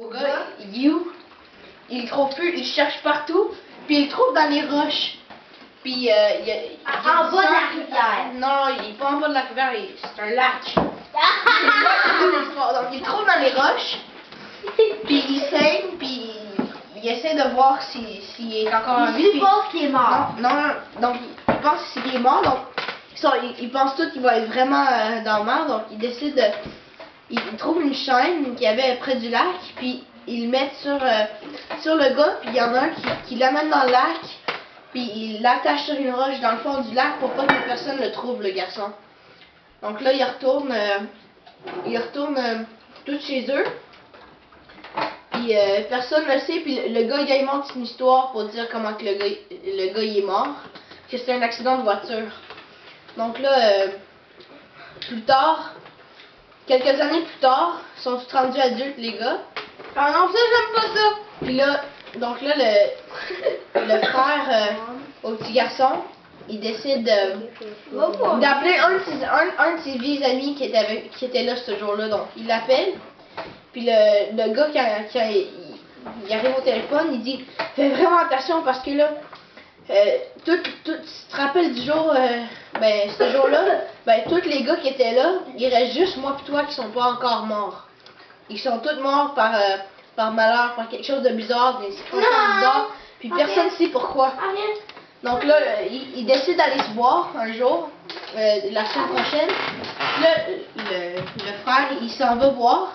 Au gars, il est où? Il le trouve plus, il cherche partout, puis il le trouve dans les roches. Puis il y a en bas de la rivière. Non, il est pas en bas de la rivière, c'est un lac. Donc il le trouve dans les roches, puis il saigne, puis il essaie de voir s'il est encore en vie. Il pense qu'il est mort. Non, donc il pense qu'il est mort, donc il pense tout qu'il va être vraiment dans le mar, donc il décide de... Il trouve une chaîne qu'il y avait près du lac, puis il le met sur le gars, puis il y en a un qui l'amène dans le lac, puis il l'attache sur une roche dans le fond du lac pour pas que personne le trouve, le garçon. Donc là, il retourne tous chez eux, puis personne ne le sait, puis le gars, il invente une histoire pour dire comment que le gars il est mort, que c'était un accident de voiture. Donc là, plus tard, quelques années plus tard, ils sont rendus adultes, les gars. Ah non, ça, j'aime pas ça! Puis là, donc là, le frère au petit garçon, il décide d'appeler un de ses vieux amis qui était là ce jour-là. Donc, il l'appelle. Puis le gars, quand il arrive au téléphone, il dit « Fais vraiment attention parce que là, tu te rappelles du jour, ce jour-là, tous les gars qui étaient là, il reste juste moi et toi qui sont pas encore morts. Ils sont tous morts par malheur, par quelque chose de bizarre, des circonstances bizarres, puis personne ne sait pourquoi. Donc là, il décide d'aller se boire un jour, la semaine prochaine. Là, le frère, il s'en va boire.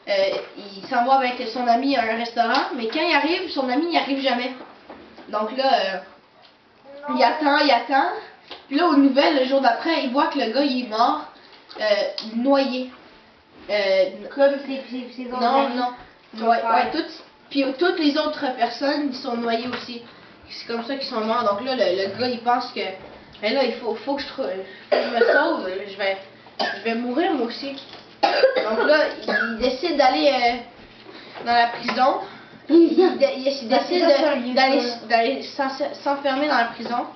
Il s'en va avec son ami à un restaurant, mais quand il arrive, son ami n'y arrive jamais. Donc là, il attend. Puis là, aux nouvelles, le jour d'après, il voit que le gars, il est mort, noyé. Comme ses autres amis. Non. Ouais, puis toutes les autres personnes, ils sont noyées aussi. C'est comme ça qu'ils sont morts. Donc là, le gars, il pense que, là, il faut que je me sauve. Je vais mourir, moi aussi. Donc là, il décide d'aller dans la prison. Il décide d'aller s'enfermer dans la prison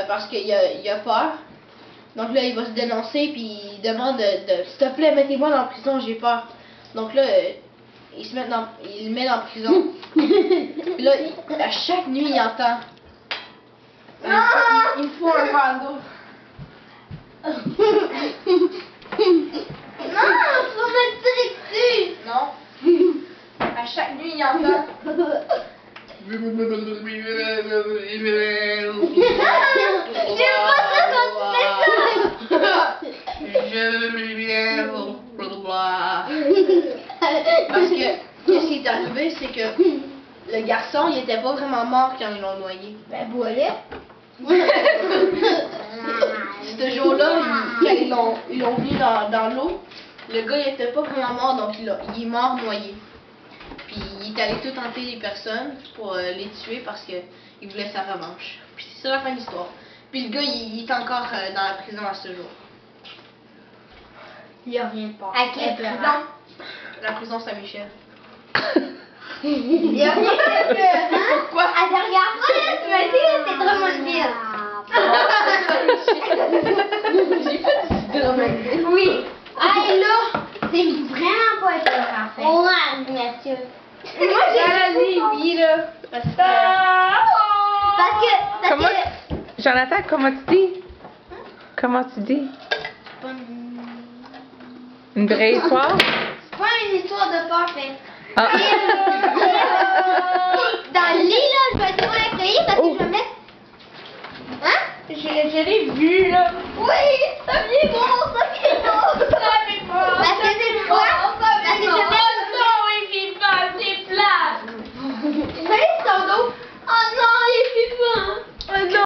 parce qu'il a peur. Donc là, il va se dénoncer puis il demande s'il te plaît, mettez-moi dans la prison, j'ai peur. Donc là, il le met dans la prison. Puis là, à chaque nuit, il entend. Il me faut un verre d'eau. Non, tu vas me tirer dessus. Non. À chaque nuit, il entend. J'aime pas ça quand tu fais ça. Parce que, qu'est-ce qui est arrivé, c'est que le garçon, il était pas vraiment mort quand ils l'ont noyé. Ben voilà. Ce jour-là, quand ils l'ont mis dans l'eau, le gars, il était pas vraiment mort, donc il est mort noyé. Puis il est allé tout tenter les personnes pour les tuer parce qu'il voulait sa revanche. Puis c'est ça la fin de l'histoire. Puis le gars, il est encore dans la prison à ce jour. Il n'y a rien de pas. À quelle prison? La prison Saint-Michel. Il n'y a rien de peur. Pourquoi? À derrière moi, là, tu m'as dit, là, c'est Drummondville. J'ai fait du Drummondville. Oui. Ah, et là, c'est vraiment pas peur, en fait. Ouais, Mathieu. Moi, j'ai dit oui, là. Parce que... Jonathan, comment tu dis? Comment tu dis? Une vraie histoire? C'est pas une histoire de peur, fait. Ah. Dans le lit, là, je vais être trop accueillie parce que je vais mettre... Hein? Je l'ai vu, là. Oui,